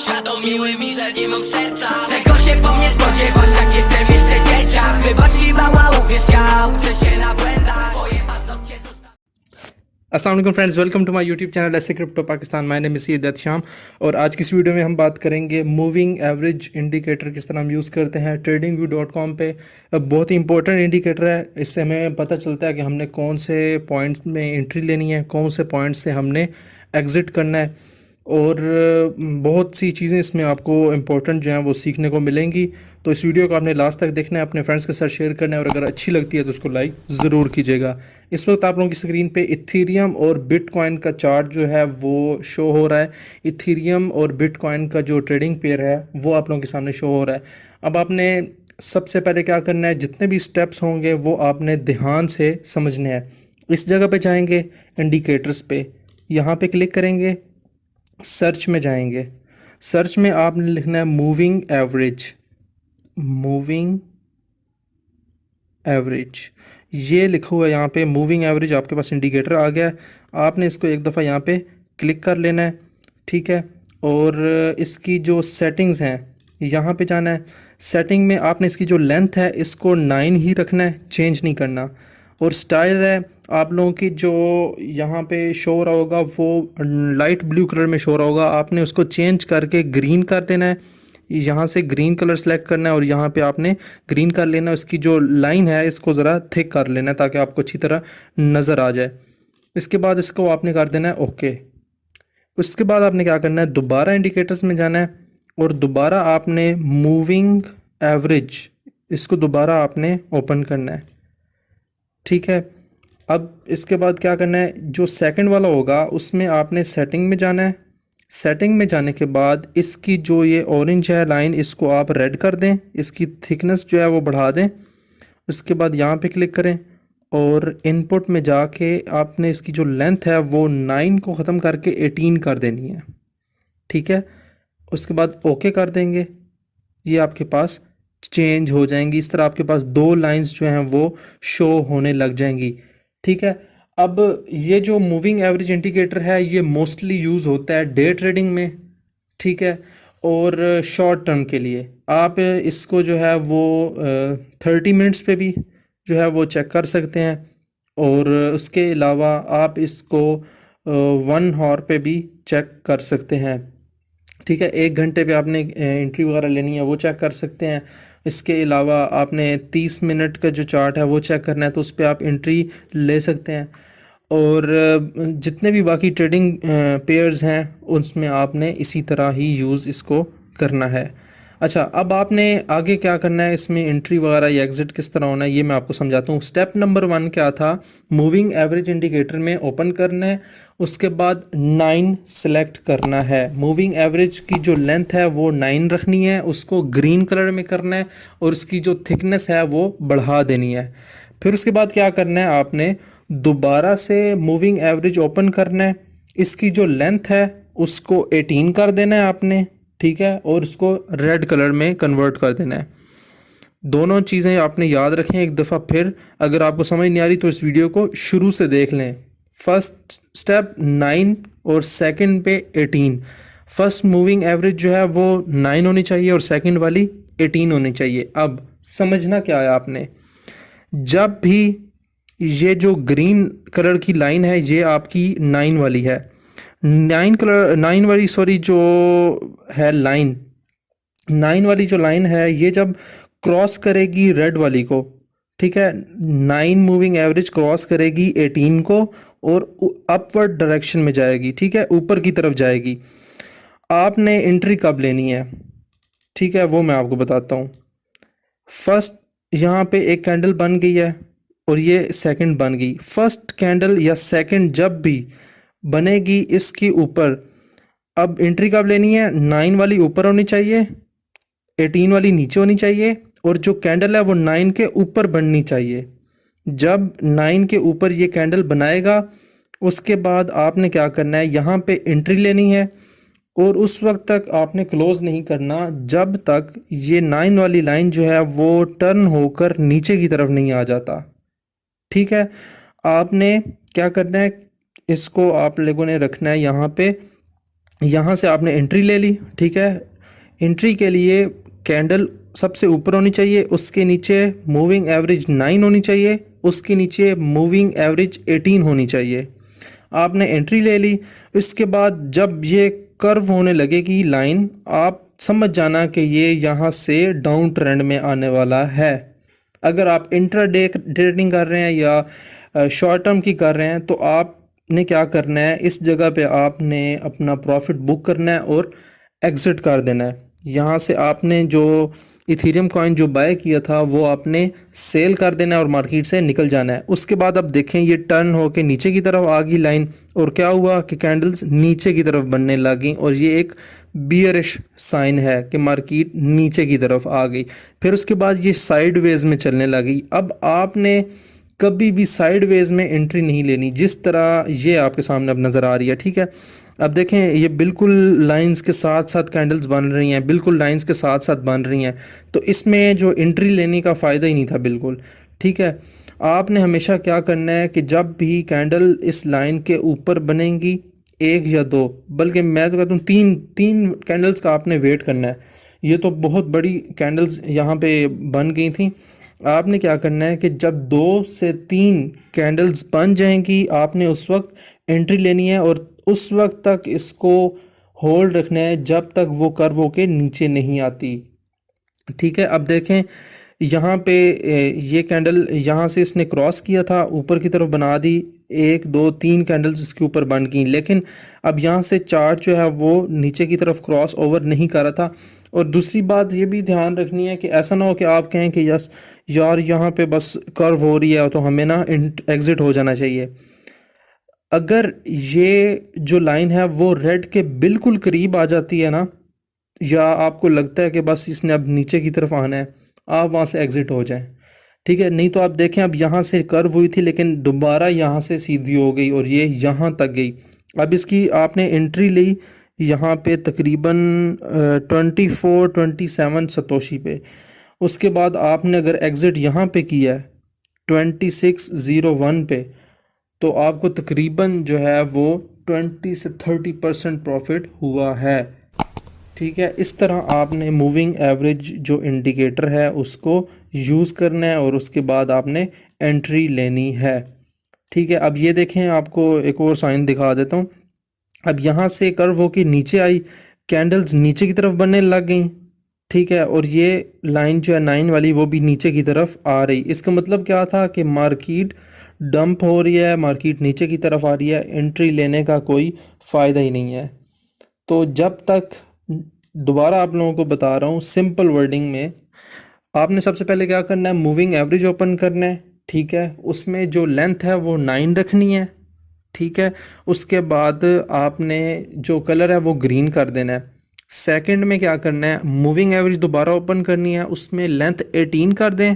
uświadomiły mi, że nie mam serca. Czego się po mnie spodziewasz, jak jestem jeszcze dzieciak? Wybacz mi mała, uwierz, ja uczę się na błędach. Twoje paznokcie अस्सलाम वालेकुम friends, welcome to my YouTube channel ऐसे crypto Pakistan. My name is Syed Shyam और आज की इस video में हम बात करेंगे मूविंग एवरेज इंडिकेटर किस तरह हम यूज़ करते हैं। tradingview.com पे बहुत ही इंपॉर्टेंट इंडिकेटर है। इससे हमें पता चलता है कि हमने कौन से पॉइंट्स में एंट्री लेनी है, कौन से पॉइंट से हमने एग्ज़िट करना है और बहुत सी चीज़ें इसमें आपको इम्पोर्टेंट जो हैं वो सीखने को मिलेंगी। तो इस वीडियो को आपने लास्ट तक देखना है, अपने फ्रेंड्स के साथ शेयर करना है और अगर अच्छी लगती है तो उसको लाइक ज़रूर कीजिएगा। इस वक्त आप लोगों की स्क्रीन पे इथीरियम और बिटकॉइन का चार्ट जो है वो शो हो रहा है। इथीरियम और बिटकॉइन का जो ट्रेडिंग पेयर है वो आप लोगों के सामने शो हो रहा है। अब आपने सबसे पहले क्या करना है, जितने भी स्टेप्स होंगे वो आपने ध्यान से समझने हैं। इस जगह पे जाएंगे, इंडिकेटर्स पे यहाँ पे क्लिक करेंगे, सर्च में जाएंगे। सर्च में आपने लिखना है मूविंग एवरेज। मूविंग एवरेज ये लिखा हुआ है यहाँ पे, मूविंग एवरेज आपके पास इंडिकेटर आ गया है। आपने इसको एक दफ़ा यहाँ पे क्लिक कर लेना है, ठीक है। और इसकी जो सेटिंग्स हैं यहाँ पे जाना है। सेटिंग में आपने इसकी जो लेंथ है इसको 9 ही रखना है, चेंज नहीं करना। और स्टाइल है आप लोगों की जो यहाँ पे शो हो रहा होगा वो लाइट ब्लू कलर में शो हो रहा होगा, आपने उसको चेंज करके ग्रीन कर देना है। यहाँ से ग्रीन कलर सेलेक्ट करना है और यहाँ पे आपने ग्रीन कर लेना है। उसकी जो लाइन है इसको ज़रा थिक कर लेना है ताकि आपको अच्छी तरह नज़र आ जाए। इसके बाद इसको आपने कर देना है ओके। उसके बाद आपने क्या करना है, दोबारा इंडिकेटर्स में जाना है और दोबारा आपने मूविंग एवरेज इसको दोबारा आपने ओपन करना है, ठीक है। अब इसके बाद क्या करना है, जो सेकंड वाला होगा उसमें आपने सेटिंग में जाना है। सेटिंग में जाने के बाद इसकी जो ये ऑरेंज है लाइन इसको आप रेड कर दें, इसकी थिकनेस जो है वो बढ़ा दें। उसके बाद यहाँ पे क्लिक करें और इनपुट में जाके आपने इसकी जो लेंथ है वो 9 को ख़त्म करके 18 कर देनी है, ठीक है। उसके बाद ओके कर देंगे, ये आपके पास चेंज हो जाएंगी। इस तरह आपके पास 2 लाइंस जो हैं वो शो होने लग जाएंगी, ठीक है। अब ये जो मूविंग एवरेज इंडिकेटर है ये मोस्टली यूज़ होता है डे ट्रेडिंग में, ठीक है, और शॉर्ट टर्म के लिए। आप इसको जो है वो 30 मिनट्स पे भी जो है वो चेक कर सकते हैं और उसके अलावा आप इसको 1 आवर पे भी चेक कर सकते हैं, ठीक है। 1 घंटे पे आपने एंट्री वगैरह लेनी है वो चेक कर सकते हैं। इसके अलावा आपने 30 मिनट का जो चार्ट है वो चेक करना है तो उस पर आप एंट्री ले सकते हैं। और जितने भी बाकी ट्रेडिंग पेयर्स हैं उसमें आपने इसी तरह ही यूज़ इसको करना है। अच्छा, अब आपने आगे क्या करना है, इसमें एंट्री वगैरह या एग्ज़िट किस तरह होना है ये मैं आपको समझाता हूँ। स्टेप नंबर 1 क्या था, मूविंग एवरेज इंडिकेटर में ओपन करना है। उसके बाद 9 सेलेक्ट करना है। मूविंग एवरेज की जो लेंथ है वो 9 रखनी है, उसको ग्रीन कलर में करना है और उसकी जो थिकनेस है वो बढ़ा देनी है। फिर उसके बाद क्या करना है, आपने दोबारा से मूविंग एवरेज ओपन करना है। इसकी जो लेंथ है उसको 18 कर देना है आपने, ठीक है, और इसको रेड कलर में कन्वर्ट कर देना है। दोनों चीज़ें आपने याद रखें एक दफ़ा। फिर अगर आपको समझ नहीं आ रही तो इस वीडियो को शुरू से देख लें। फर्स्ट स्टेप 9 और सेकंड पे 18। फर्स्ट मूविंग एवरेज जो है वो 9 होनी चाहिए और सेकंड वाली 18 होनी चाहिए। अब समझना क्या है आपने, जब भी ये जो ग्रीन कलर की लाइन है ये आपकी 9 वाली है, 9 वाली जो है लाइन, 9 वाली जो लाइन है ये जब क्रॉस करेगी रेड वाली को, ठीक है, 9 मूविंग एवरेज क्रॉस करेगी 18 को और अपवर्ड डायरेक्शन में जाएगी, ठीक है, ऊपर की तरफ जाएगी। आपने एंट्री कब लेनी है, ठीक है, वो मैं आपको बताता हूँ। फर्स्ट यहाँ पे एक कैंडल बन गई है और ये सेकंड बन गई। फर्स्ट कैंडल या सेकंड जब भी बनेगी इसके ऊपर, अब एंट्री कब लेनी है, 9 वाली ऊपर होनी चाहिए, 18 वाली नीचे होनी चाहिए और जो कैंडल है वो 9 के ऊपर बननी चाहिए। जब 9 के ऊपर ये कैंडल बनाएगा उसके बाद आपने क्या करना है, यहाँ पे एंट्री लेनी है और उस वक्त तक आपने क्लोज़ नहीं करना जब तक ये 9 वाली लाइन जो है वो टर्न होकर नीचे की तरफ नहीं आ जाता, ठीक है। आपने क्या करना है, इसको आप लोगों ने रखना है यहाँ पे यहाँ से आपने एंट्री ले ली, ठीक है। एंट्री के लिए कैंडल सबसे ऊपर होनी चाहिए, उसके नीचे मूविंग एवरेज 9 होनी चाहिए, उसके नीचे मूविंग एवरेज 18 होनी चाहिए। आपने एंट्री ले ली। इसके बाद जब ये कर्व होने लगेगी लाइन, आप समझ जाना कि ये यहाँ से डाउन ट्रेंड में आने वाला है। अगर आप इंट्राडे ट्रेडिंग कर रहे हैं या शॉर्ट टर्म की कर रहे हैं तो आपने क्या करना है, इस जगह पे आपने अपना प्रॉफिट बुक करना है और एग्ज़िट कर देना है। यहाँ से आपने जो इथेरियम कॉइन जो बाय किया था वो आपने सेल कर देना है और मार्केट से निकल जाना है। उसके बाद अब देखें ये टर्न होके नीचे की तरफ आ गई लाइन, और क्या हुआ कि कैंडल्स नीचे की तरफ बनने लगी और ये एक बियरिश साइन है कि मार्केट नीचे की तरफ आ गई। फिर उसके बाद ये साइडवेज में चलने लगी। अब आपने कभी भी साइडवेज में एंट्री नहीं लेनी, जिस तरह ये आपके सामने अब नज़र आ रही है, ठीक है। अब देखें ये बिल्कुल लाइंस के साथ साथ कैंडल्स बन रही हैं, बिल्कुल लाइंस के साथ साथ बन रही हैं, तो इसमें जो एंट्री लेने का फ़ायदा ही नहीं था बिल्कुल, ठीक है। आपने हमेशा क्या करना है कि जब भी कैंडल इस लाइन के ऊपर बनेंगी, एक या दो, बल्कि मैं तो कहता हूँ तीन तीन कैंडल्स का आपने वेट करना है। ये तो बहुत बड़ी कैंडल्स यहाँ पे बन गई थी। आपने क्या करना है कि जब 2 से 3 कैंडल्स बन जाएंगी, आपने उस वक्त एंट्री लेनी है और उस वक्त तक इसको होल्ड रखना है जब तक वो कर्व होके नीचे नहीं आती, ठीक है। अब देखें यहाँ पे ये कैंडल यहाँ से इसने क्रॉस किया था, ऊपर की तरफ बना दी, 1 2 3 कैंडल्स इसके ऊपर बन गई, लेकिन अब यहाँ से चार्ट जो है वो नीचे की तरफ क्रॉस ओवर नहीं कर रहा था। और दूसरी बात ये भी ध्यान रखनी है कि ऐसा ना हो कि आप कहें कि यस यार यहाँ पे बस कर्व हो रही है तो हमें ना एग्ज़िट हो जाना चाहिए। अगर ये जो लाइन है वो रेड के बिल्कुल करीब आ जाती है ना, या आपको लगता है कि बस इसने अब नीचे की तरफ आना है, आप वहाँ से एग्ज़िट हो जाएं, ठीक है। नहीं तो आप देखें अब यहाँ से कर्व हुई थी लेकिन दोबारा यहाँ से सीधी हो गई और ये यहाँ तक गई। अब इसकी आपने एंट्री ली यहाँ पे तकरीबन 24-27 सतोशी पे। उसके बाद आपने अगर एग्ज़िट यहाँ पे किया है 2601 पे, तो आपको तकरीबन जो है वो 20 से 30% प्रॉफिट हुआ है, ठीक है। इस तरह आपने मूविंग एवरेज जो इंडिकेटर है उसको यूज़ करना है और उसके बाद आपने एंट्री लेनी है, ठीक है। अब ये देखें, आपको एक और साइन दिखा देता हूँ। अब यहाँ से कर्व होके नीचे आई, कैंडल्स नीचे की तरफ बनने लग गई, ठीक है। और ये लाइन जो है 9 वाली वो भी नीचे की तरफ आ रही। इसका मतलब क्या था कि मार्केट डंप हो रही है, मार्केट नीचे की तरफ आ रही है, एंट्री लेने का कोई फ़ायदा ही नहीं है। तो जब तक, दोबारा आप लोगों को बता रहा हूँ सिंपल वर्डिंग में, आपने सबसे पहले क्या करना है, मूविंग एवरेज ओपन करना है, ठीक है। उसमें जो लेंथ है वो 9 रखनी है, ठीक है। उसके बाद आपने जो कलर है वो ग्रीन कर देना है। सेकंड में क्या करना है, मूविंग एवरेज दोबारा ओपन करनी है, उसमें लेंथ 18 कर दें,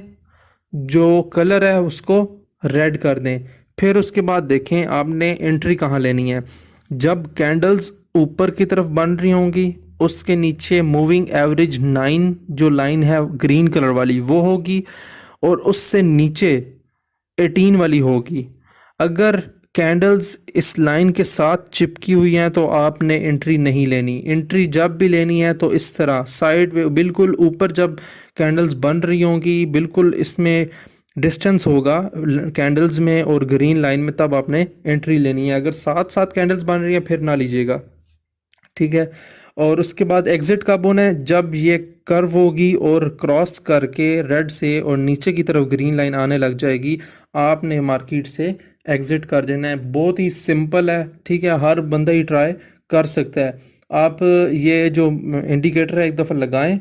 जो कलर है उसको रेड कर दें। फिर उसके बाद देखें आपने एंट्री कहाँ लेनी है, जब कैंडल्स ऊपर की तरफ बन रही होंगी उसके नीचे मूविंग एवरेज 9 जो लाइन है ग्रीन कलर वाली वो होगी और उससे नीचे 18 वाली होगी। अगर कैंडल्स इस लाइन के साथ चिपकी हुई हैं तो आपने एंट्री नहीं लेनी। एंट्री जब भी लेनी है तो इस तरह साइड में बिल्कुल ऊपर जब कैंडल्स बन रही होंगी, बिल्कुल इसमें डिस्टेंस होगा कैंडल्स में और ग्रीन लाइन में, तब आपने एंट्री लेनी है। अगर साथ साथ कैंडल्स बन रही हैं फिर ना लीजिएगा, ठीक है। और उसके बाद एग्ज़िट कब होना है, जब ये कर्व होगी और क्रॉस करके रेड से और नीचे की तरफ ग्रीन लाइन आने लग जाएगी, आपने मार्केट से एग्ज़िट कर देना है। बहुत ही सिंपल है, ठीक है, हर बंदा ही ट्राई कर सकता है। आप ये जो इंडिकेटर है एक दफ़ा लगाएं,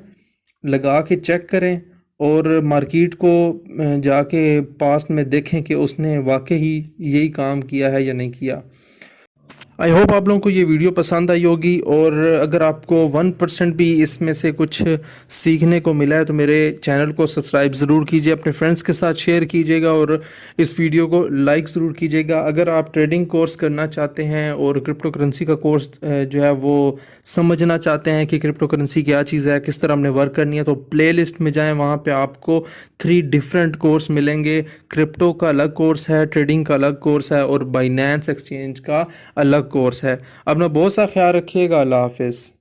लगा के चेक करें और मार्केट को जाके पास्ट में देखें कि उसने वाकई यही काम किया है या नहीं किया। आई होप आप लोगों को ये वीडियो पसंद आई होगी, और अगर आपको 1% भी इसमें से कुछ सीखने को मिला है तो मेरे चैनल को सब्सक्राइब ज़रूर कीजिए, अपने फ्रेंड्स के साथ शेयर कीजिएगा और इस वीडियो को लाइक ज़रूर कीजिएगा। अगर आप ट्रेडिंग कोर्स करना चाहते हैं और क्रिप्टो करेंसी का कोर्स जो है वो समझना चाहते हैं कि क्रिप्टो करेंसी क्या चीज़ है, किस तरह हमने वर्क करनी है, तो प्ले लिस्ट में जाएँ, वहाँ पर आपको 3 डिफरेंट कोर्स मिलेंगे। क्रिप्टो का अलग कोर्स है, ट्रेडिंग का अलग कोर्स है और बाइनेंस एक्सचेंज का अलग कोर्स है। अपना बहुत सा ख्याल रखिएगा। अल्लाह हाफिज़।